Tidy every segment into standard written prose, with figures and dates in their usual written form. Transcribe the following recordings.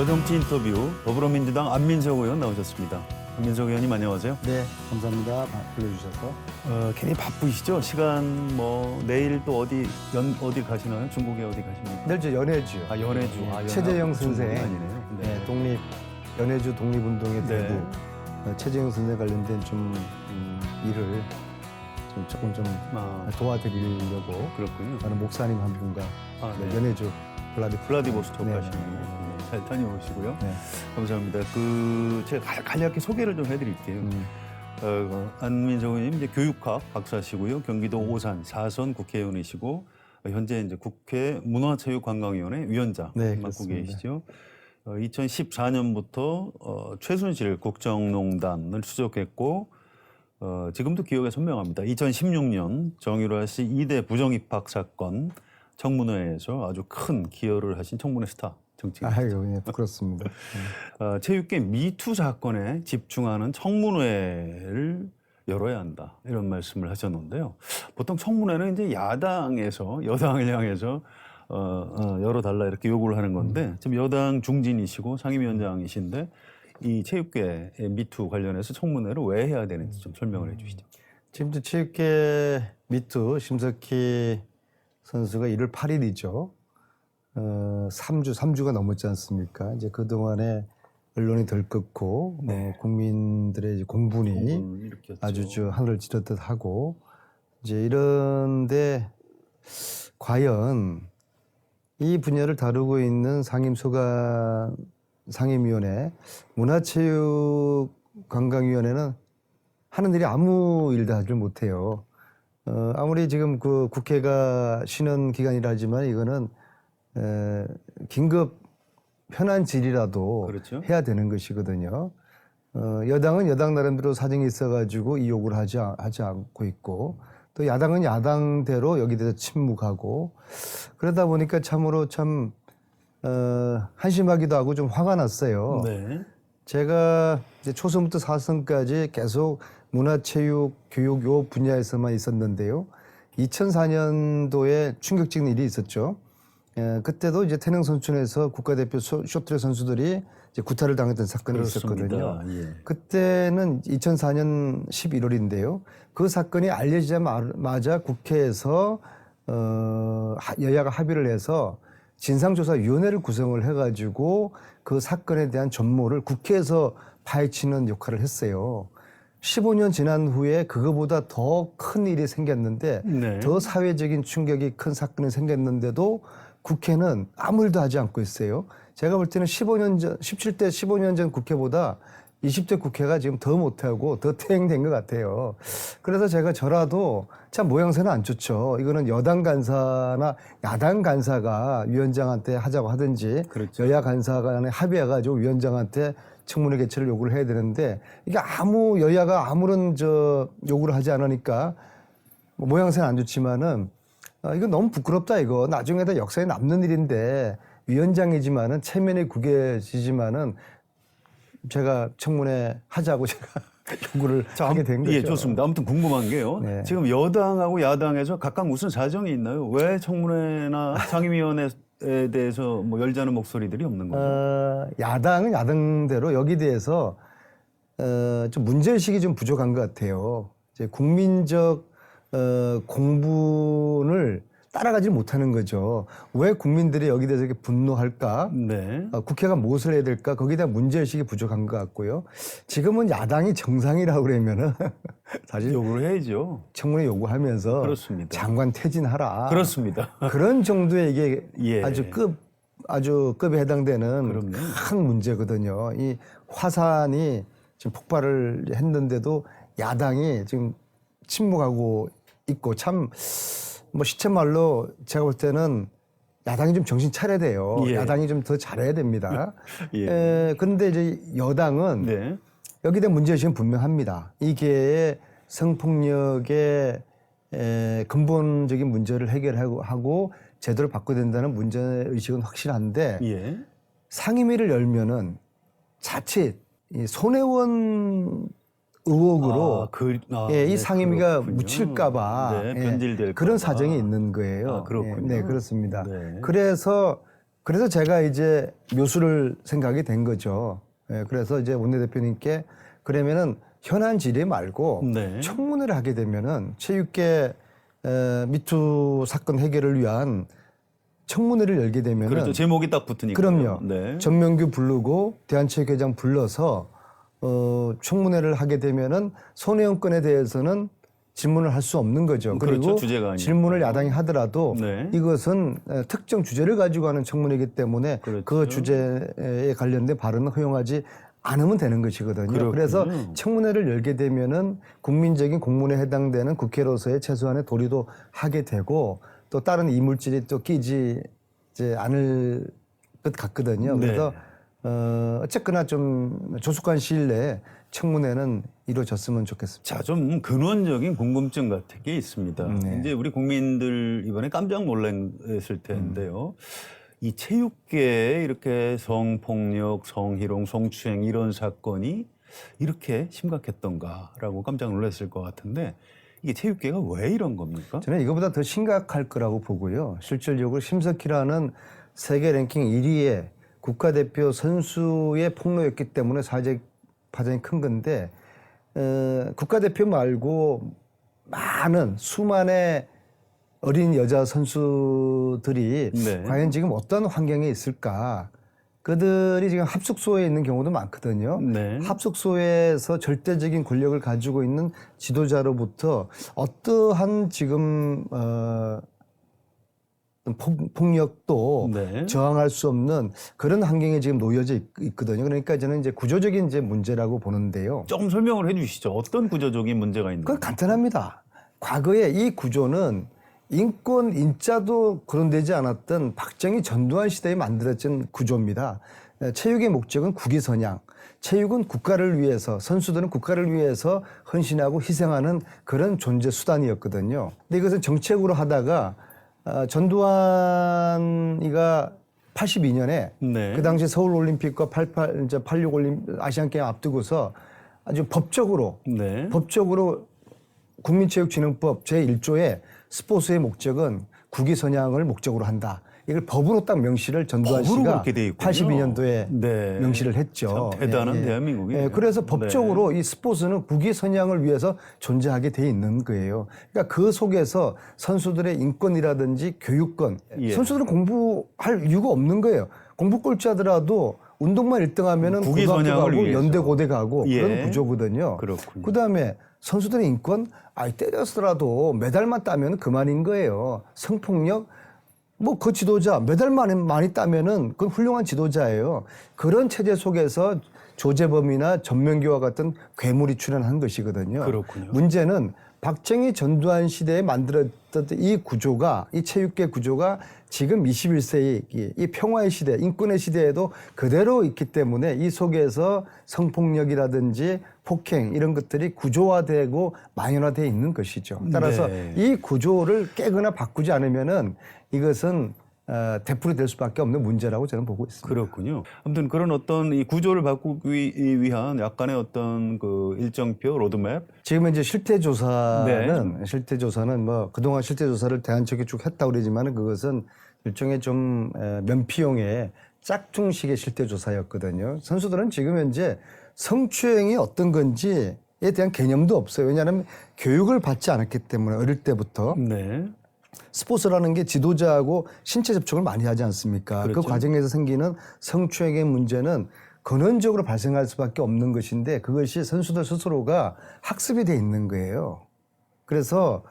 저정치 인터뷰 더불어민주당 안민석 의원 나오셨습니다. 안민석 의원님 안녕하세요. 네, 감사합니다. 불러주셔서. 굉장히 바쁘시죠? 시간 내일 또 어디 가시나요? 중국에 어디 가십니까? 내일 저 연해주. 연해주. 네, 최재형 선생. 아니네요. 네, 연해주 독립운동의 네. 대부. 최재형 선생 관련된 좀 일을 조금 도와드리려고 그렇군요. 저는 목사님 한 분과 네. 연해주 블라디보스토크 네, 가시는 네, 거. 잘 다녀오시고요. 네. 감사합니다. 제가 간략히 소개를 좀 해드릴게요. 안민석 의원님 이제 교육학 박사시고요. 경기도 오산 4선 국회의원이시고 현재 이제 국회 문화체육관광위원회 위원장 네, 맡고 그렇습니다. 계시죠. 2014년부터 최순실 국정농단을 추적했고 지금도 기억에 선명합니다. 2016년 정유라 씨 2대 부정입학 사건 청문회에서 아주 큰 기여를 하신 청문회 스타 정치인. 아이고, 예, 부끄럽습니다. 체육계 미투 사건에 집중하는 청문회를 열어야 한다 이런 말씀을 하셨는데요. 보통 청문회는 이제 야당에서 여당을 향해서 열어달라 이렇게 요구를 하는 건데 지금 여당 중진이시고 상임위원장이신데 이 체육계 미투 관련해서 청문회를 왜 해야 되는지 좀 설명을 해주시죠. 지금 체육계 미투 심석희 선수가 1월 8일이죠. 3주가 넘었지 않습니까? 이제 그동안에 언론이 들끓고 네. 국민들의 이제 공분이 일으켰죠. 아주 하늘을 찌르듯 하고 이제 이런데 과연 이 분야를 다루고 있는 상임위원회 문화체육관광위원회는 하는 일이 아무 일도 하지 못해요. 아무리 지금 그 국회가 쉬는 기간이라 하지만 이거는 긴급 현안 질의라도 그렇죠. 해야 되는 것이거든요. 여당은 여당 나름대로 사정이 있어가지고 이 요구를 하지 않고 있고 또 야당은 야당대로 여기 대해서 침묵하고 그러다 보니까 참으로 참 한심하기도 하고 좀 화가 났어요. 네. 제가 이제 초선부터 사선까지 계속 문화체육, 교육 요 분야에서만 있었는데요. 2004년도에 충격적인 일이 있었죠. 그때도 이제 태릉 선수촌에서 국가대표 쇼트트랙 선수들이 이제 구타를 당했던 사건이 그렇습니다. 있었거든요. 예. 그때는 2004년 11월인데요. 그 사건이 알려지자마자 국회에서 여야가 합의를 해서 진상조사위원회를 구성을 해가지고 그 사건에 대한 전모를 국회에서 파헤치는 역할을 했어요. 15년 지난 후에 그거보다 더 큰 일이 생겼는데 네. 더 사회적인 충격이 큰 사건이 생겼는데도 국회는 아무 일도 하지 않고 있어요. 제가 볼 때는 17대 15년 전 국회보다 20대 국회가 지금 더 못하고 더 퇴행된 것 같아요. 그래서 제가 저라도 참 모양새는 안 좋죠. 이거는 여당 간사나 야당 간사가 위원장한테 하자고 하든지 그렇죠. 여야 간사 간에 합의해가지고 위원장한테 청문회 개최를 요구를 해야 되는데 이게 여야가 아무런 요구를 하지 않으니까 모양새는 안 좋지만은 이거 너무 부끄럽다 이거. 나중에도 역사에 남는 일인데 위원장이지만은 체면이 구겨지지만은 제가 청문회 하자고 제가 요구를 하게 된 거죠. 예, 좋습니다. 아무튼 궁금한 게요. 네. 지금 여당하고 야당에서 각각 무슨 사정이 있나요? 왜 청문회나 상임위원회에 대해서 열자는 목소리들이 없는 거죠? 야당은 야당대로 여기 대해서 좀 문제의식이 좀 부족한 것 같아요. 이제 국민적 공분을 따라가지 못하는 거죠. 왜 국민들이 여기 대해서 이렇게 분노할까? 네. 국회가 무엇을 해야 될까? 거기에 대한 문제의식이 부족한 것 같고요. 지금은 야당이 정상이라고 그러면은 사실 요구를 해야죠. 청문회 요구하면서 그렇습니다. 장관 퇴진하라. 그렇습니다. 그런 정도의 이게 예. 아주 급에 해당되는 그럼요. 큰 문제거든요. 이 화산이 지금 폭발을 했는데도 야당이 지금 침묵하고 있고 참 시쳇말로 제가 볼 때는 야당이 좀 정신 차려야 돼요. 예. 야당이 좀 더 잘해야 됩니다. 예. 그런데 이제 여당은 네. 여기에 대한 문제의식은 분명합니다. 이게 성폭력의 근본적인 문제를 해결하고 제대로 바꿔야 된다는 문제의식은 확실한데 예. 상임위를 열면은 자칫 이 손혜원 의혹으로 이 상임위가 그렇군요. 묻힐까봐 네, 변질될까 그런 봐. 사정이 있는 거예요. 그렇군요. 네, 그렇습니다. 네. 그래서 그래서 제가 이제 묘수를 생각이 된 거죠. 예, 그래서 이제 원내대표님께 그러면은 현안 질의 말고 네. 청문회를 하게 되면은 체육계 미투 사건 해결을 위한 청문회를 열게 되면은 그렇죠. 제목이 딱 붙으니까. 그럼요. 네. 전명규 부르고 대한체육회장 불러서 청문회를 하게 되면은 손혜원 건에 대해서는 질문을 할 수 없는 거죠. 그렇죠. 그리고 주제가 아니니까. 질문을 야당이 하더라도 네. 이것은 특정 주제를 가지고 하는 청문회이기 때문에 그렇죠. 그 주제에 관련된 발언은 허용하지 않으면 되는 것이거든요. 그렇군요. 그래서 청문회를 열게 되면은 국민적인 공문에 해당되는 국회로서의 최소한의 도리도 하게 되고 또 다른 이물질이 또 끼지 이제 않을 것 같거든요. 네. 그래서 어쨌거나 좀 조속한 시일 내에 청문회는 이루어졌으면 좋겠습니다. 자, 좀 근원적인 궁금증 같은 게 있습니다. 네. 이제 우리 국민들 이번에 깜짝 놀랐을 텐데요. 이 체육계에 이렇게 성폭력, 성희롱, 성추행 이런 사건이 이렇게 심각했던가라고 깜짝 놀랐을 것 같은데 이게 체육계가 왜 이런 겁니까? 저는 이거보다 더 심각할 거라고 보고요. 실질적으로 심석희라는 세계 랭킹 1위의 국가대표 선수의 폭로였기 때문에 사회적 파장이 큰 건데 국가대표 말고 많은 수만의 어린 여자 선수들이 네. 과연 지금 어떤 환경에 있을까? 그들이 지금 합숙소에 있는 경우도 많거든요. 네. 합숙소에서 절대적인 권력을 가지고 있는 지도자로부터 어떠한 지금 폭력도 네. 저항할 수 없는 그런 환경에 지금 놓여져 있거든요. 그러니까 저는 이제 구조적인 이제 문제라고 보는데요. 조금 설명을 해 주시죠. 어떤 구조적인 문제가 있는지. 그건 간단합니다. 과거에 이 구조는 인권 인자도 거론되지 않았던 박정희 전두환 시대에 만들어진 구조입니다. 체육의 목적은 국위선양. 체육은 국가를 위해서, 선수들은 국가를 위해서 헌신하고 희생하는 그런 존재 수단이었거든요. 근데 이것은 정책으로 하다가 전두환이가 82년에 네. 그 당시 서울올림픽과 86 아시안게임 앞두고서 아주 법적으로 네. 국민체육진흥법 제1조에 스포츠의 목적은 국위선양을 목적으로 한다. 이걸 법으로 딱 명시를 전두환 법으로 씨가 그렇게 돼 있군요. 82년도에 네. 명시를 했죠. 참 대단한 대한민국이에요. 그래서 네. 법적으로 이 스포츠는 국위선양을 위해서 존재하게 돼 있는 거예요. 그러니까 그 속에서 선수들의 인권이라든지 교육권, 예. 선수들은 공부할 이유가 없는 거예요. 공부 꼴찌 하더라도 운동만 1등하면은 고등학교 국위선양을 가고 위해서. 연대 고대 가고 예. 그런 구조거든요. 그렇군요. 그다음에 선수들의 인권, 때렸더라도 메달만 따면 그만인 거예요. 성폭력, 그 지도자 메달만 많이 따면은 그건 훌륭한 지도자예요. 그런 체제 속에서 조재범이나 전명기와 같은 괴물이 출현한 것이거든요. 그렇군요. 문제는 박정희 전두환 시대에 만들었던 이 구조가, 이 체육계 구조가 지금 21세기 이 평화의 시대, 인권의 시대에도 그대로 있기 때문에 이 속에서 성폭력이라든지 폭행 이런 것들이 구조화되고 만연화되어 있는 것이죠. 따라서 네. 이 구조를 깨거나 바꾸지 않으면은 이것은 되풀이 될 수밖에 없는 문제라고 저는 보고 있습니다. 그렇군요. 아무튼 그런 어떤 이 구조를 바꾸기 위한 약간의 어떤 그 일정표 로드맵. 지금 이제 실태조사는 그동안 실태조사를 대한체육이 쭉 했다고 그러지만은 그것은 일종의 좀 면피용의 짝퉁식의 실태조사였거든요. 선수들은 지금 현재 성추행이 어떤 건지에 대한 개념도 없어요. 왜냐하면 교육을 받지 않았기 때문에 어릴 때부터 네. 스포츠라는 게 지도자하고 신체 접촉을 많이 하지 않습니까? 그렇죠. 그 과정에서 생기는 성추행의 문제는 근원적으로 발생할 수밖에 없는 것인데 그것이 선수들 스스로가 학습이 돼 있는 거예요. 그래서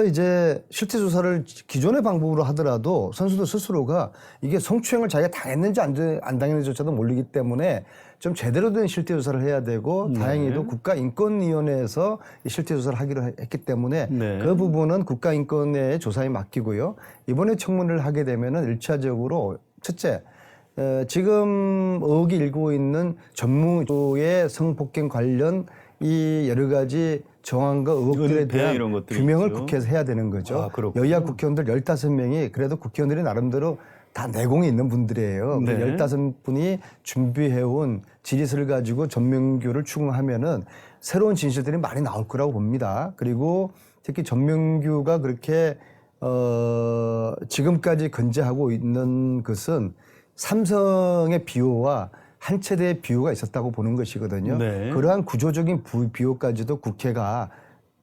이제 실태 조사를 기존의 방법으로 하더라도 선수들 스스로가 이게 성추행을 자기가 당했는지 안 당했는지조차도 모르기 때문에 좀 제대로 된 실태 조사를 해야 되고 다행히도 국가인권위원회에서 이 실태 조사를 하기로 했기 때문에 네. 그 부분은 국가인권위의 조사에 맡기고요. 이번에 청문회를 하게 되면은 1차적으로 첫째, 지금 의혹이 일고 있는 전무조의 성폭행 관련 이 여러 가지 정황과 의혹들에 은폐 대한 이런 것들이 규명을 있죠. 국회에서 해야 되는 거죠. 아, 그렇군요. 여야 국회의원들 15명이 그래도 국회의원들이 나름대로 다 내공이 있는 분들이에요. 네. 15분이 준비해온 지리스를 가지고 전명규를 추궁하면은 새로운 진실들이 많이 나올 거라고 봅니다. 그리고 특히 전명규가 그렇게 지금까지 건재하고 있는 것은 삼성의 비호와 한 체대의 비호가 있었다고 보는 것이거든요. 네. 그러한 구조적인 비호까지도 국회가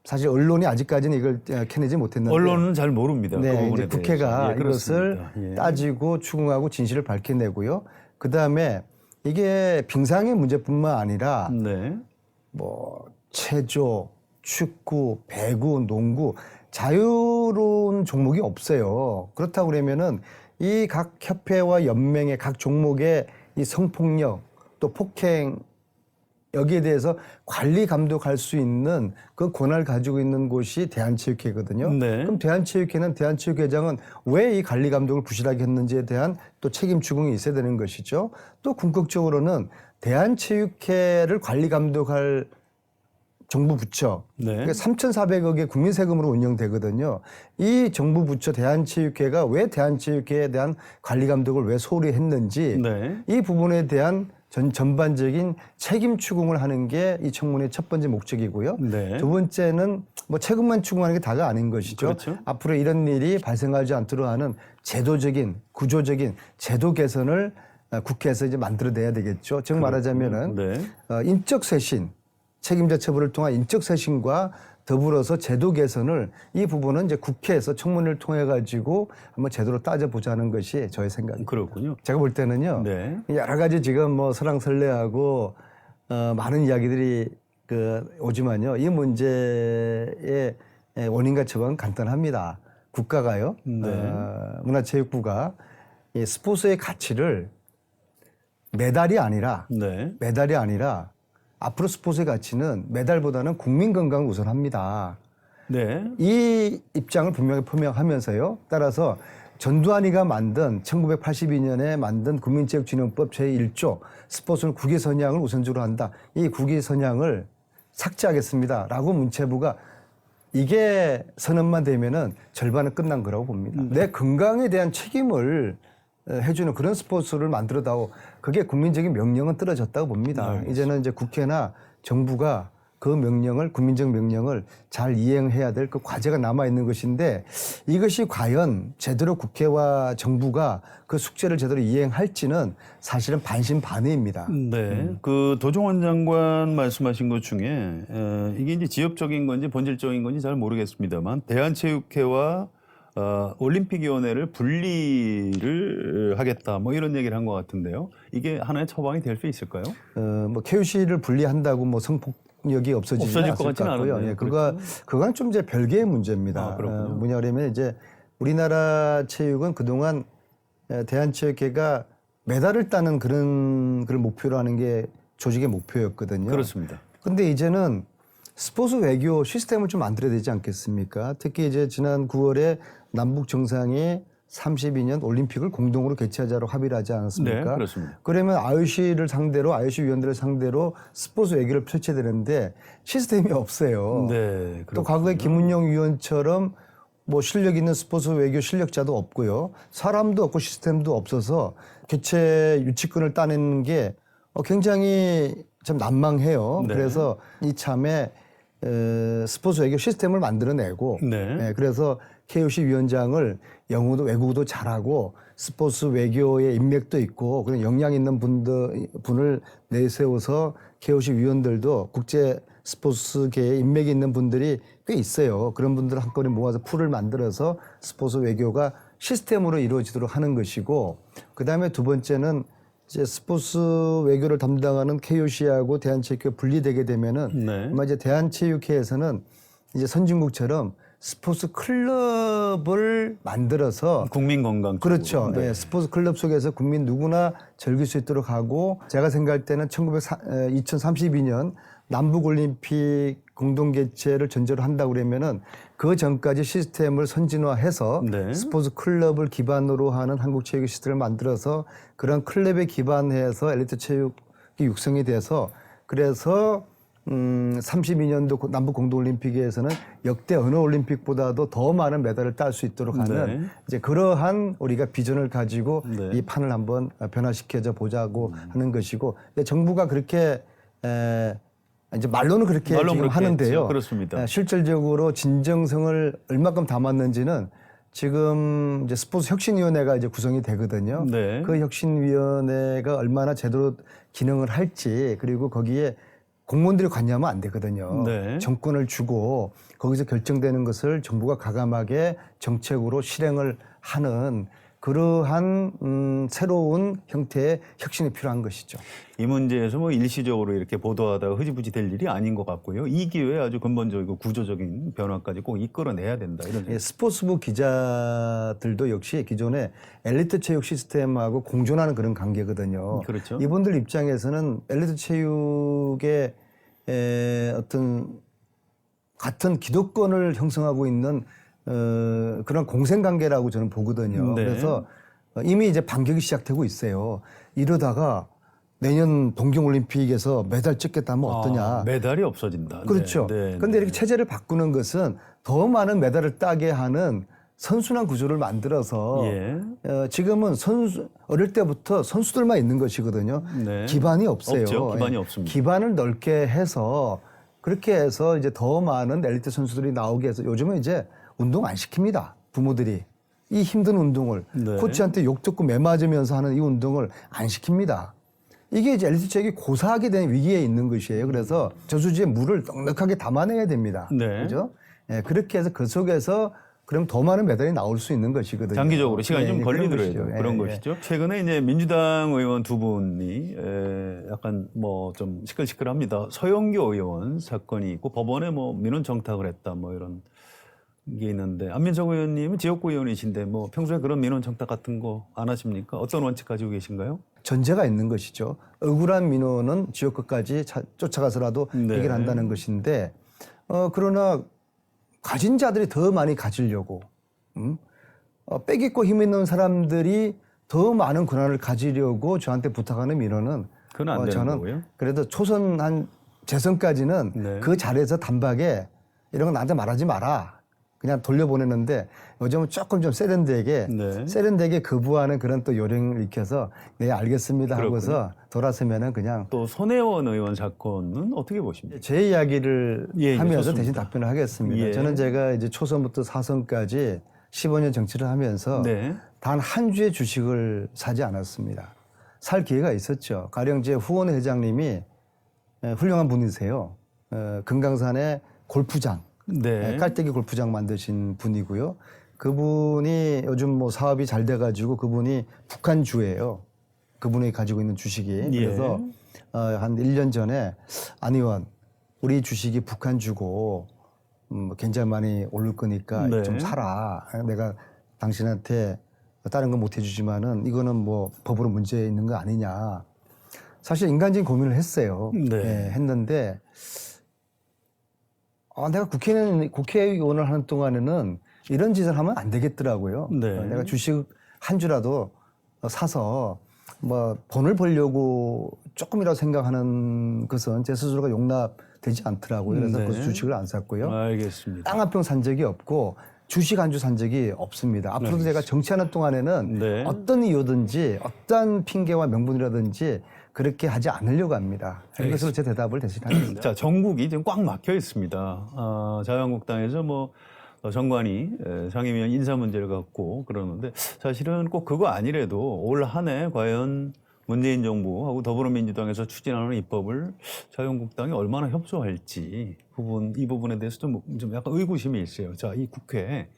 사실 언론이 아직까지는 이걸 캐내지 못했는데 언론은 잘 모릅니다. 그 네, 부분에 이제 국회가 대해서. 이것을 그렇습니다. 예. 따지고 추궁하고 진실을 밝혀내고요. 그 다음에 이게 빙상의 문제뿐만 아니라 네. 뭐 체조, 축구, 배구, 농구 자유로운 종목이 없어요. 그렇다고 그러면은 이 각 협회와 연맹의 각 종목의 이 성폭력 또 폭행 여기에 대해서 관리 감독할 수 있는 그 권한을 가지고 있는 곳이 대한체육회거든요. 네. 그럼 대한체육회는 대한체육회장은 왜 이 관리 감독을 부실하게 했는지에 대한 또 책임 추궁이 있어야 되는 것이죠. 또 궁극적으로는 대한체육회를 관리 감독할 정부 부처 네. 그러니까 3,400억의 국민 세금으로 운영되거든요. 이 정부 부처 대한체육회가 왜 대한체육회에 대한 관리 감독을 왜 소홀히 했는지 네. 이 부분에 대한 전반적인 책임 추궁을 하는 게 이 청문회의 첫 번째 목적이고요. 네. 두 번째는 뭐 책임만 추궁하는 게 다가 아닌 것이죠. 그렇죠. 앞으로 이런 일이 발생하지 않도록 하는 제도적인 구조적인 제도 개선을 국회에서 이제 만들어내야 되겠죠. 즉 말하자면은 네. 인적 쇄신 책임자 처벌을 통한 인적 쇄신과 더불어서 제도 개선을 이 부분은 이제 국회에서 청문회를 통해 가지고 한번 제대로 따져보자는 것이 저의 생각입니다. 그렇군요. 제가 볼 때는요. 네. 여러 가지 지금 뭐 설랑설레하고 많은 이야기들이 오지만요. 이 문제의 원인과 처방은 간단합니다. 국가가요. 네. 문화체육부가 이 스포츠의 가치를 메달이 아니라 네. 앞으로 스포츠의 가치는 메달보다는 국민 건강을 우선합니다. 네. 이 입장을 분명히 표명하면서요. 따라서 전두환이가 만든 1982년에 만든 국민체육진흥법 제1조 스포츠는 국위 선양을 우선적으로 한다. 이 국위 선양을 삭제하겠습니다. 라고 문체부가 이게 선언만 되면은 절반은 끝난 거라고 봅니다. 내 건강에 대한 책임을 해주는 그런 스포츠를 만들어다오. 그게 국민적인 명령은 떨어졌다고 봅니다. 이제는 이제 국회나 정부가 그 명령을 국민적 명령을 잘 이행해야 될 그 과제가 남아 있는 것인데 이것이 과연 제대로 국회와 정부가 그 숙제를 제대로 이행할지는 사실은 반신반의입니다. 네. 그 도종원 장관 말씀하신 것 중에 이게 이제 지역적인 건지 본질적인 건지 잘 모르겠습니다만 대한체육회와 올림픽위원회를 분리를 하겠다 뭐 이런 얘기를 한 것 같은데요. 이게 하나의 처방이 될 수 있을까요? 뭐 KUC를 분리한다고 뭐 성폭력이 없어질 것 같지는 같고요. 않은데. 예, 그건 좀 이제 별개의 문제입니다. 그렇군요. 뭐냐면 이제 우리나라 체육은 그동안 대한체육회가 메달을 따는 그런 목표로 하는 게 조직의 목표였거든요. 그렇습니다. 근데 이제는 스포츠 외교 시스템을 좀 만들어야 되지 않겠습니까? 특히 이제 지난 9월에 남북 정상이 32년 올림픽을 공동으로 개최하자로 합의를 하지 않았습니까? 네, 그렇습니다. 그러면 IOC를 상대로 IOC 위원들을 상대로 스포츠 외교를 펼쳐야 되는데 시스템이 없어요. 네. 또 과거에 김은영 위원처럼 뭐 실력 있는 스포츠 외교 실력자도 없고요. 사람도 없고 시스템도 없어서 개최 유치권을 따내는 게 굉장히 참 난망해요. 네. 그래서 이참에 스포츠 외교 시스템을 만들어내고 네. 그래서 KOC 위원장을 영어도 외국어도 잘하고 스포츠 외교의 인맥도 있고 그런 역량 있는 분을 내세워서 KOC 위원들도 국제 스포츠계에 인맥이 있는 분들이 꽤 있어요. 그런 분들을 한꺼번에 모아서 풀을 만들어서 스포츠 외교가 시스템으로 이루어지도록 하는 것이고 그다음에 두 번째는 이제 스포츠 외교를 담당하는 KOC하고 대한체육회가 분리되게 되면은 네. 아마 이제 대한체육회에서는 이제 선진국처럼 스포츠 클럽을 만들어서 국민 건강. 그렇죠. 네. 예, 스포츠 클럽 속에서 국민 누구나 즐길 수 있도록 하고 제가 생각할 때는 2032년 남북올림픽 공동 개최를 전제로 한다고 그러면은 그 전까지 시스템을 선진화해서 네. 스포츠 클럽을 기반으로 하는 한국 체육 시스템을 만들어서 그런 클럽에 기반해서 엘리트 체육이 육성이 돼서 그래서 32년도 남북 공동올림픽에서는 역대 어느 올림픽보다도 더 많은 메달을 딸 수 있도록 하는 네. 이제 그러한 우리가 비전을 가지고 네. 이 판을 한번 변화시켜져 보자고 하는 것이고 근데 정부가 그렇게 이제 말로는 그렇게 지금 그렇게 하는데요. 했죠. 그렇습니다. 실질적으로 진정성을 얼마큼 담았는지는 지금 이제 스포츠 혁신위원회가 이제 구성이 되거든요. 네. 그 혁신위원회가 얼마나 제대로 기능을 할지 그리고 거기에 공무원들이 관여하면 안 되거든요. 네. 정권을 주고 거기서 결정되는 것을 정부가 과감하게 정책으로 실행을 하는 그러한 새로운 형태의 혁신이 필요한 것이죠. 이 문제에서 뭐 일시적으로 이렇게 보도하다가 흐지부지 될 일이 아닌 것 같고요. 이 기회에 아주 근본적이고 구조적인 변화까지 꼭 이끌어내야 된다. 이런 예, 스포츠부 기자들도 역시 기존의 엘리트 체육 시스템하고 공존하는 그런 관계거든요. 그렇죠. 이분들 입장에서는 엘리트 체육의 어떤 같은 기득권을 형성하고 있는 그런 공생관계라고 저는 보거든요. 네. 그래서 이미 이제 반격이 시작되고 있어요. 이러다가 내년 동경올림픽에서 메달 찍겠다 하면 어떠냐. 메달이 없어진다. 그렇죠. 네, 그런데 이렇게 체제를 바꾸는 것은 더 많은 메달을 따게 하는 선순환 구조를 만들어서 예. 지금은 어릴 때부터 선수들만 있는 것이거든요. 네. 기반이 없어요. 없죠. 기반이 예. 없습니다. 기반을 넓게 해서 그렇게 해서 이제 더 많은 엘리트 선수들이 나오게 해서 요즘은 이제 운동 안 시킵니다. 부모들이. 이 힘든 운동을 네. 코치한테 욕 듣고 매 맞으면서 하는 이 운동을 안 시킵니다. 이게 이제 엘리트 체육이 고사하게 된 위기에 있는 것이에요. 그래서 저수지에 물을 넉넉하게 담아내야 됩니다. 네. 그죠? 예, 그렇게 해서 그 속에서 그럼 더 많은 메달이 나올 수 있는 것이거든요. 장기적으로 시간이 예, 좀 예, 걸리더라도 그런 그런 것이죠. 예, 것이죠. 최근에 이제 민주당 의원 두 분이 약간 뭐 좀 시끌시끌합니다. 서영교 의원 사건이 있고 법원에 뭐 민원 청탁을 했다 뭐 이런 게 있는데 안민석 의원님은 지역구 의원이신데 뭐 평소에 그런 민원 청탁 같은 거 안 하십니까? 어떤 원칙 가지고 계신가요? 전제가 있는 것이죠. 억울한 민원은 지역구까지 쫓아가서라도 네. 해결한다는 것인데 그러나 가진 자들이 더 많이 가지려고 빼겠고 힘 있는 사람들이 더 많은 권한을 가지려고 저한테 부탁하는 민원은 그건 안 되는 저는 거고요. 그래도 초선 한 재선까지는 네. 그 자리에서 단박에 이런 건 나한테 말하지 마라. 그냥 돌려보내는데 요즘은 조금 좀 세련되게 네. 세련되게 거부하는 그런 또 요령을 익혀서 네 알겠습니다 그렇군요. 하고서 돌아서면은 그냥 또 손혜원 의원 사건은 어떻게 보십니까? 제 이야기를 예, 하면서 좋습니다. 대신 답변을 하겠습니다. 예. 저는 제가 이제 초선부터 사선까지 15년 정치를 하면서 네. 단 한 주의 주식을 사지 않았습니다. 살 기회가 있었죠. 가령 제 후원 회장님이 훌륭한 분이세요. 금강산에 골프장, 네. 깔때기 골프장 만드신 분이고요. 그분이 요즘 뭐 사업이 잘 돼가지고 그분이 북한주예요. 그분이 가지고 있는 주식이. 예. 그래서 한 1년 전에 안 의원 우리 주식이 북한주고 굉장히 많이 오를 거니까 네. 좀 사라. 내가 당신한테 다른 건 못 해주지만은 이거는 뭐 법으로 문제 있는 거 아니냐. 사실 인간적인 고민을 했어요. 네. 예, 했는데 내가 국회의원을 하는 동안에는 이런 짓을 하면 안 되겠더라고요. 네. 내가 주식 한 주라도 사서 뭐 돈을 벌려고 조금이라도 생각하는 것은 제 스스로가 용납되지 않더라고요. 그래서 네. 그 주식을 안 샀고요. 알겠습니다. 땅 한 평 산 적이 없고 주식 한 주 산 적이 없습니다. 앞으로도 제가 정치하는 동안에는 네. 어떤 이유든지 어떤 핑계와 명분이라든지 그렇게 하지 않으려고 합니다. 이것으로 제 대답을 대신하겠습니다. 자, 전국이 지금 꽉 막혀 있습니다. 자유한국당에서 뭐 정관이 상임위원 인사 문제를 갖고 그러는데 사실은 꼭 그거 아니래도 올 한 해 과연 문재인 정부하고 더불어민주당에서 추진하는 입법을 자유한국당이 얼마나 협조할지 이 부분에 대해서 좀 약간 의구심이 있어요. 자, 이 국회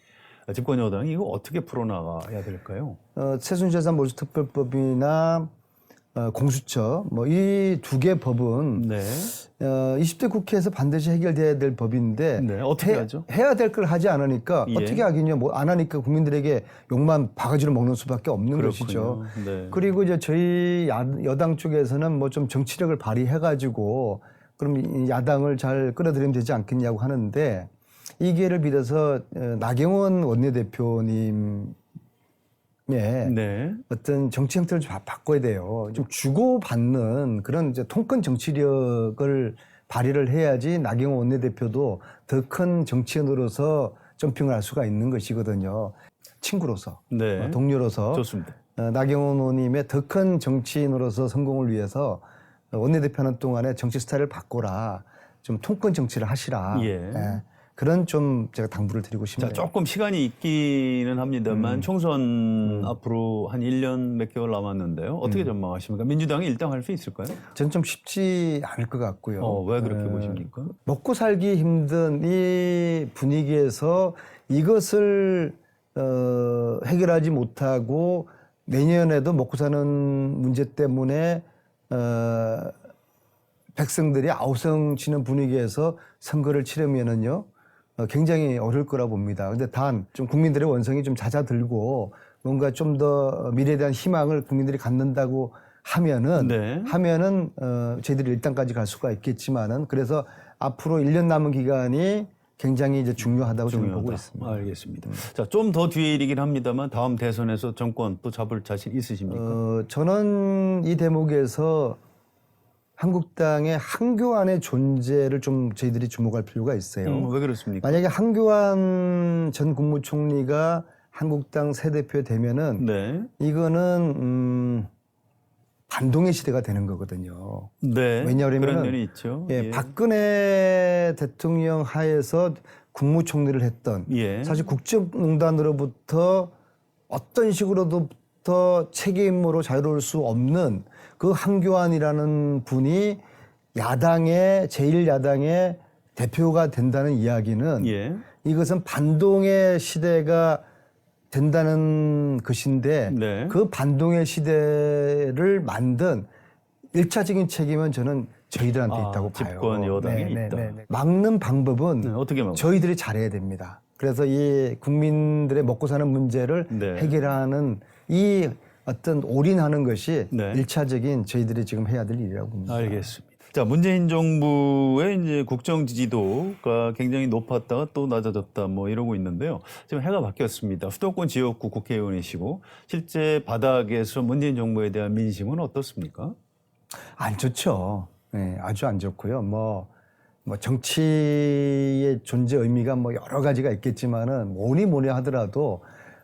집권 여당이 이거 어떻게 풀어나가야 될까요? 세순재산 몰수특별법이나 공수처 뭐 이 두 개 법은 네. 20대 국회에서 반드시 해결돼야 될 법인데 네, 어떻게 하죠? 해야 될 걸 하지 않으니까 예. 어떻게 하겠냐 뭐 안 하니까 국민들에게 욕만 바가지로 먹는 수밖에 없는 그렇군요. 것이죠. 네. 그리고 이제 저희 여당 쪽에서는 뭐 좀 정치력을 발휘해가지고 그럼 이 야당을 잘 끌어들이면 되지 않겠냐고 하는데 이 기회를 빌어서 나경원 원내대표님 네. 어떤 정치 형태를 좀 바꿔야 돼요. 좀 주고받는 그런 이제 통큰 정치력을 발휘를 해야지 나경원 원내대표도 더 큰 정치인으로서 점핑을 할 수가 있는 것이거든요. 친구로서, 네. 동료로서 좋습니다. 나경원 의원님의 더 큰 정치인으로서 성공을 위해서 원내대표 하는 동안에 정치 스타일을 바꿔라. 좀 통큰 정치를 하시라. 예. 그런 좀 제가 당부를 드리고 싶네요. 자, 조금 시간이 있기는 합니다만 총선 앞으로 한 1년 몇 개월 남았는데요. 어떻게 전망하십니까? 민주당이 일당할 수 있을까요? 저는 좀 쉽지 않을 것 같고요. 왜 그렇게 보십니까? 먹고 살기 힘든 이 분위기에서 이것을 해결하지 못하고 내년에도 먹고 사는 문제 때문에 백성들이 아우성 치는 분위기에서 선거를 치르면은요 굉장히 어려울 거라 봅니다. 근데 단 좀 국민들의 원성이 좀 잦아들고 뭔가 좀 더 미래에 대한 희망을 국민들이 갖는다고 하면은 네. 저희들이 일단까지 갈 수가 있겠지만은 그래서 앞으로 1년 남은 기간이 굉장히 이제 중요하다고 저는 보고 있습니다. 알겠습니다. 자, 좀 더 뒤에 일이긴 합니다만 다음 대선에서 정권 또 잡을 자신 있으십니까? 저는 이 대목에서 한국당의 한교안의 존재를 좀 저희들이 주목할 필요가 있어요. 왜 그렇습니까? 만약에 한교안 전 국무총리가 한국당 새 대표 되면은 네. 이거는 반동의 시대가 되는 거거든요. 네. 왜냐하면은 그런 면이 있죠. 예, 박근혜 대통령 하에서 국무총리를 했던 예. 사실 국정농단으로부터 어떤 식으로부터 책임으로 자유로울 수 없는 그 한교안이라는 분이 야당의 제1야당의 대표가 된다는 이야기는 예. 이것은 반동의 시대가 된다는 것인데 네. 그 반동의 시대를 만든 1차적인 책임은 저는 저희들한테 있다고 봐요. 집권 여당에 있다. 막는 방법은 네, 어떻게 막아요? 저희들이 잘해야 됩니다. 그래서 이 국민들의 먹고 사는 문제를 네. 해결하는 이 어떤 올인하는 것이 네. 1차적인 저희들이 지금 해야 될 일이라고 봅니다. 알겠습니다. 자, 문재인 정부의 이제 국정 지지도가 굉장히 높았다가 또 낮아졌다 뭐 이러고 있는데요. 지금 해가 바뀌었습니다. 수도권 지역구 국회의원이시고 실제 바닥에서 문재인 정부에 대한 민심은 어떻습니까? 안 좋죠. 네, 아주 안 좋고요. 뭐 정치의 존재 의미가 뭐 여러 가지가 있겠지만은 뭐니 하더라도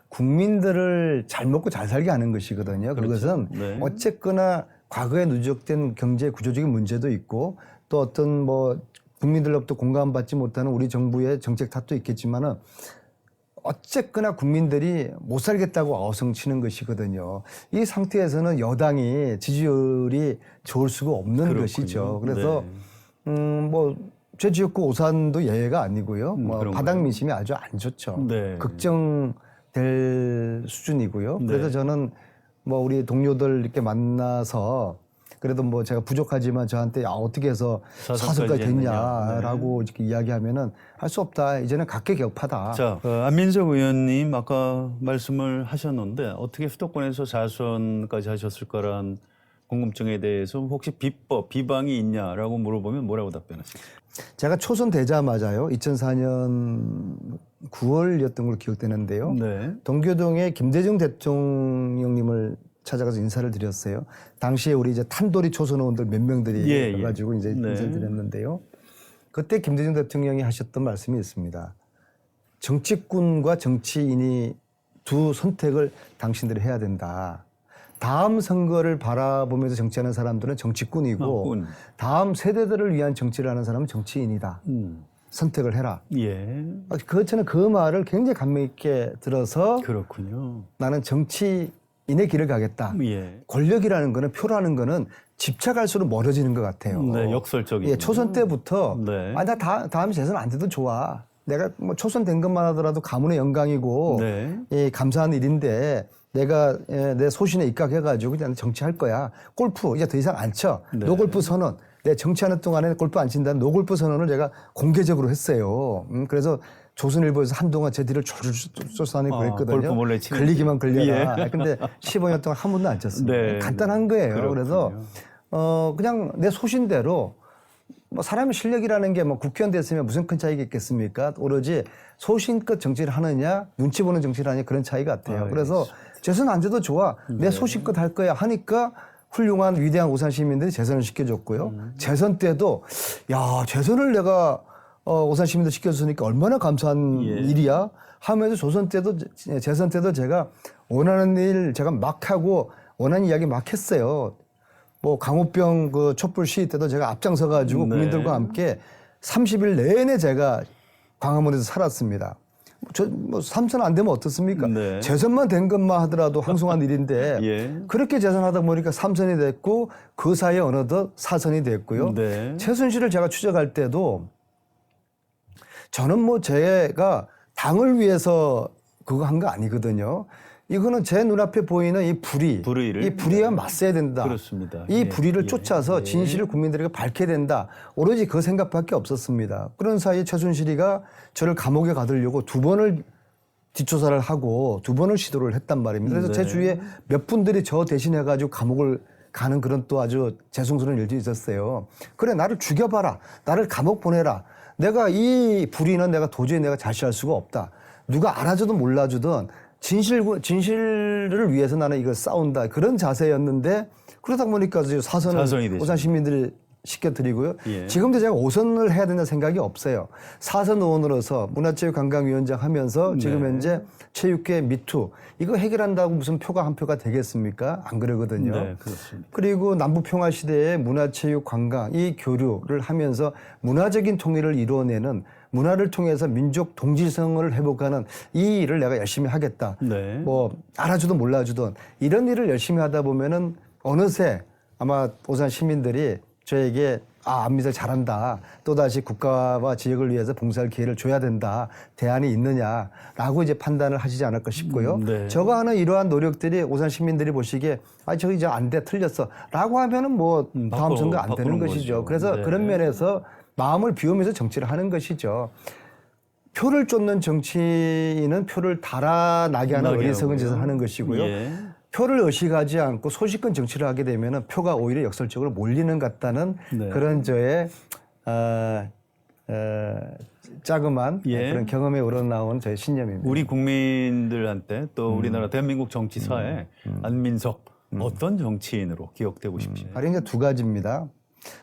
국민들을 잘 먹고 잘 살게 하는 것이거든요. 그것은 네. 어쨌거나 과거에 누적된 경제 구조적인 문제도 있고 또 어떤 뭐 국민들로부터 공감받지 못하는 우리 정부의 정책 탓도 있겠지만은 어쨌거나 국민들이 못 살겠다고 아우성치는 것이거든요. 이 상태에서는 여당이 지지율이 좋을 수가 없는 그렇군요. 것이죠. 그래서 네. 뭐 제 지역구 오산도 예외가 아니고요. 뭐 그런가요? 바닥 민심이 아주 안 좋죠. 네. 걱정될 수준이고요. 네. 그래서 저는 뭐 우리 동료들 이렇게 만나서 그래도 뭐 제가 부족하지만 저한테 어떻게 해서 사선까지 됐냐라고 이렇게 이야기하면은 할 수 없다. 이제는 각계격파다. 자, 안민석 의원님 아까 말씀을 하셨는데 어떻게 수도권에서 4선까지 하셨을 거란 궁금증에 대해서 혹시 비법, 비방이 있냐라고 물어보면 뭐라고 답변하십니까? 제가 초선 되자마자요. 2004년 9월이었던 걸로 기억되는데요. 네. 동교동에 김대중 대통령님을 찾아가서 인사를 드렸어요. 당시에 우리 이제 탄도리 초선 의원들 몇 명들이 가지고 이제 인사를 드렸는데요. 그때 김대중 대통령이 하셨던 말씀이 있습니다. 정치꾼과 정치인이 두 선택을 당신들이 해야 된다. 다음 선거를 바라보면서 정치하는 사람들은 정치꾼이고 다음 세대들을 위한 정치를 하는 사람은 정치인이다. 선택을 해라. 예. 저는 그 말을 굉장히 감명 있게 들어서 그렇군요. 나는 정치인의 길을 가겠다. 예. 권력이라는 거는 표라는 거는 집착할수록 멀어지는 것 같아요. 네, 역설적인. 예, 초선 때부터 네. 나 다음에 재선 안 돼도 좋아. 내가 뭐 초선 된 것만 하더라도 가문의 영광이고 네. 예, 감사한 일인데 내가 내 소신에 입각해가지고 그냥 정치할 거야. 골프 이제 더 이상 안 쳐. 네. 노골프 선언. 내 정치하는 동안에 골프 안 친다는 노골프 선언을 제가 공개적으로 했어요. 그래서 조선일보에서 한동안 제 뒤를 쫓아다니고 그랬거든요. 골프 몰래 치는 걸리기만 걸려라. 근데 15년 동안 한 번도 안 쳤습니다. 네. 간단한 거예요. 그렇군요. 그래서 그냥 내 소신대로 뭐 사람의 실력이라는 게 뭐 국회의원 됐으면 무슨 큰 차이가 있겠습니까? 오로지 소신껏 정치를 하느냐 눈치 보는 정치를 하느냐 그런 차이 같아요. 그래서 재선 안 돼도 좋아. 내 소신껏 할 거야 하니까 훌륭한 위대한 오산 시민들이 재선을 시켜줬고요. 재선 때도 야 재선을 내가 오산 시민들 시켜줬으니까 얼마나 감사한 일이야 하면서 조선 때도 재선 때도 제가 원하는 일 제가 막 하고 원하는 이야기 막 했어요. 뭐 강우병 그 촛불 시위 때도 제가 앞장서 가지고 국민들과 함께 30일 내내 제가 광화문에서 살았습니다. 뭐 3선 안 되면 어떻습니까? 네. 재선만 된 것만 하더라도 황송한 일인데 예. 그렇게 재선하다 보니까 3선이 됐고 그 사이에 어느덧 4선이 됐고요. 네. 최순실을 제가 추적할 때도 저는 뭐 제가 당을 위해서 그거 한 거 아니거든요. 이거는 제 눈앞에 보이는 이 불의를. 이 불의와 맞서야 된다. 그렇습니다. 이 예, 불의를 예, 쫓아서 예. 진실을 국민들에게 밝혀야 된다. 오로지 그 생각밖에 없었습니다. 그런 사이에 최순실이가 저를 감옥에 가두려고 2번을 뒷조사를 하고 2번을 시도를 했단 말입니다. 그래서 제 네. 주위에 몇 분들이 저 대신해가지고 감옥을 가는 그런 또 아주 죄송스러운 일도 있었어요. 그래, 나를 죽여봐라. 나를 감옥 보내라. 내가 이 불의는 내가 도저히 내가 자시할 수가 없다. 누가 알아주든 몰라주든 진실을 위해서 나는 이걸 싸운다. 그런 자세였는데 그러다 보니까 사선이 사선을 되죠. 오산 시민들이 시켜드리고요. 예. 지금도 제가 5선을 해야 된다는 생각이 없어요. 4선 의원으로서 문화체육관광위원장 하면서 지금 네. 현재 체육계 미투 이거 해결한다고 무슨 표가 한 표가 되겠습니까? 안 그러거든요. 네, 그렇습니다. 그리고 남북평화 시대에 문화체육관광 이 교류를 하면서 문화적인 통일을 이루어내는 문화를 통해서 민족 동질성을 회복하는 이 일을 내가 열심히 하겠다. 네. 뭐 알아주든 몰라주든 이런 일을 열심히 하다 보면은 어느새 아마 오산 시민들이 저에게 안민석 잘한다. 또다시 국가와 지역을 위해서 봉사할 기회를 줘야 된다. 대안이 있느냐라고 이제 판단을 하시지 않을까 싶고요. 네. 저가 하는 이러한 노력들이 오산 시민들이 보시기에 저기 이제 안 돼, 틀렸어. 라고 하면은 뭐 다음 선거 안 되는 바꾸는 것이죠. 거죠. 그래서 네. 그런 면에서 마음을 비우면서 정치를 하는 것이죠. 표를 쫓는 정치인은 표를 달아나게 하는 어리석은 짓을 하는 것이고요. 예. 표를 의식하지 않고 소식권 정치를 하게 되면 표가 오히려 역설적으로 몰리는 것 같다는 네. 그런 저의 자그만 예. 그런 경험에 우러나온 저의 신념입니다. 우리 국민들한테 또 우리나라 대한민국 정치사에 안민석 어떤 정치인으로 기억되고 싶으세요? 바로 이제 2가지입니다.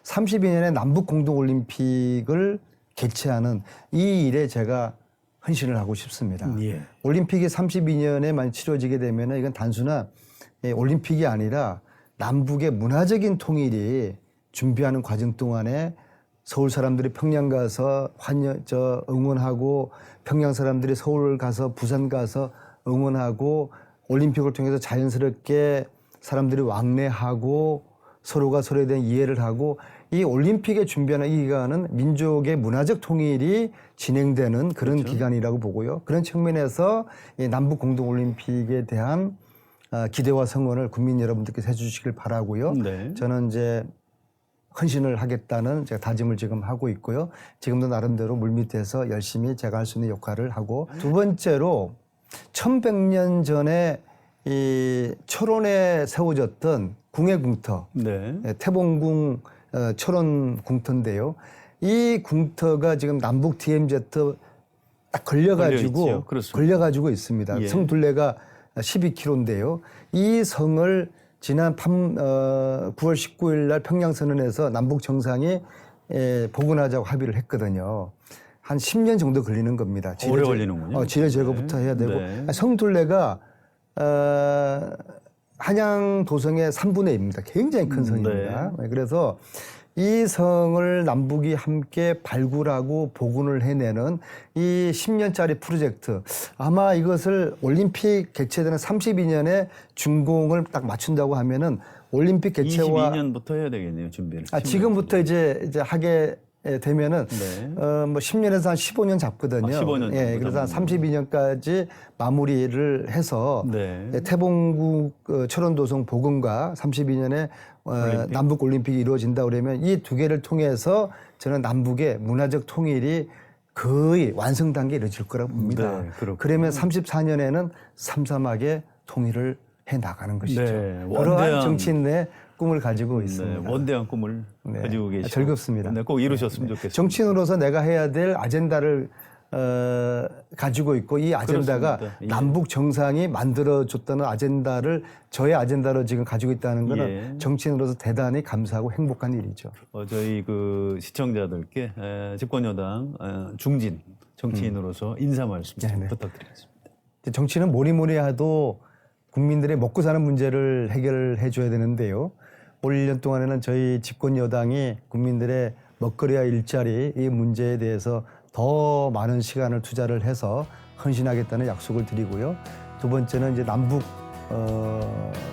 32년에 남북 공동올림픽을 개최하는 이 일에 제가 헌신을 하고 싶습니다. 예. 올림픽이 32년에 많이 치러지게 되면 이건 단순한 올림픽이 아니라 남북의 문화적인 통일이 준비하는 과정 동안에 서울 사람들이 평양 가서 응원하고 평양 사람들이 서울 가서 부산 가서 응원하고 올림픽을 통해서 자연스럽게 사람들이 왕래하고 서로가 서로에 대한 이해를 하고 이 올림픽에 준비하는 이 기간은 민족의 문화적 통일이 진행되는 그런 그렇죠. 기간이라고 보고요. 그런 측면에서 이 남북 공동올림픽에 대한 기대와 성원을 국민 여러분들께서 해주시길 바라고요. 네. 저는 이제 헌신을 하겠다는 제가 다짐을 지금 하고 있고요. 지금도 나름대로 물밑에서 열심히 제가 할 수 있는 역할을 하고 2번째로 1100년 전에 이 철원에 세워졌던 궁의 궁터, 네. 태봉궁 철원 궁터인데요. 이 궁터가 지금 남북 DMZ 딱 걸려가지고 걸려가지고 있습니다. 예. 성 둘레가 12km인데요. 이 성을 지난 9월 19일 날 평양선언에서 남북 정상이 복원하자고 합의를 했거든요. 한 10년 정도 걸리는 겁니다. 오래 걸리는군요. 지뢰 제거부터 해야 되고 네. 성 둘레가 한양 도성의 3분의 1입니다. 굉장히 큰 성입니다. 그래서 이 성을 남북이 함께 발굴하고 복원을 해내는 이 10년짜리 프로젝트 아마 이것을 올림픽 개최되는 32년에 준공을 딱 맞춘다고 하면은 올림픽 개최와 22년부터 해야 되겠네요, 준비를. 지금부터 이제 하게 되면은 네. 뭐 10년에서 한 15년 잡거든요. 15년 예, 그래서 한 32년까지 마무리를 해서 네. 태봉궁 철원도성 복원과 32년에 남북 올림픽이 이루어진다 그러면 이 2개를 통해서 저는 남북의 문화적 통일이 거의 완성 단계에 이르질 거라고 봅니다. 네, 그렇군요. 그러면 34년에는 삼삼하게 통일을 해 나가는 것이죠. 네, 그러한 정치인의 꿈을 가지고 있습니다. 네, 원대한 꿈을 네. 가지고 계시고 즐겁습니다. 네, 꼭 이루셨으면 좋겠습니다. 정치인으로서 내가 해야 될 아젠다를 가지고 있고 이 아젠다가 그렇습니다. 예. 남북 정상이 만들어줬다는 아젠다를 저의 아젠다로 지금 가지고 있다는 것은 예. 정치인으로서 대단히 감사하고 행복한 일이죠. 저희 그 시청자들께 집권 여당 중진 정치인으로서 인사 말씀 좀 네네. 부탁드리겠습니다. 정치는 뭐니 해도 국민들의 먹고 사는 문제를 해결해 줘야 되는데요. 올 1년 동안에는 저희 집권 여당이 국민들의 먹거리와 일자리 이 문제에 대해서 더 많은 시간을 투자를 해서 헌신하겠다는 약속을 드리고요. 두 번째는 이제 남북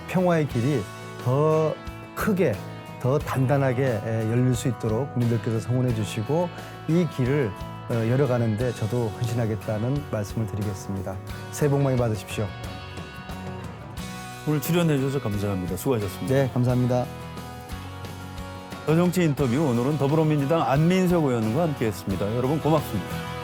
평화의 길이 더 크게, 더 단단하게 열릴 수 있도록 국민들께서 성원해 주시고 이 길을 열어가는데 저도 헌신하겠다는 말씀을 드리겠습니다. 새해 복 많이 받으십시오. 오늘 출연해 주셔서 감사합니다. 수고하셨습니다. 네, 감사합니다. 더 정치 인터뷰 오늘은 더불어민주당 안민석 의원과 함께했습니다. 여러분 고맙습니다.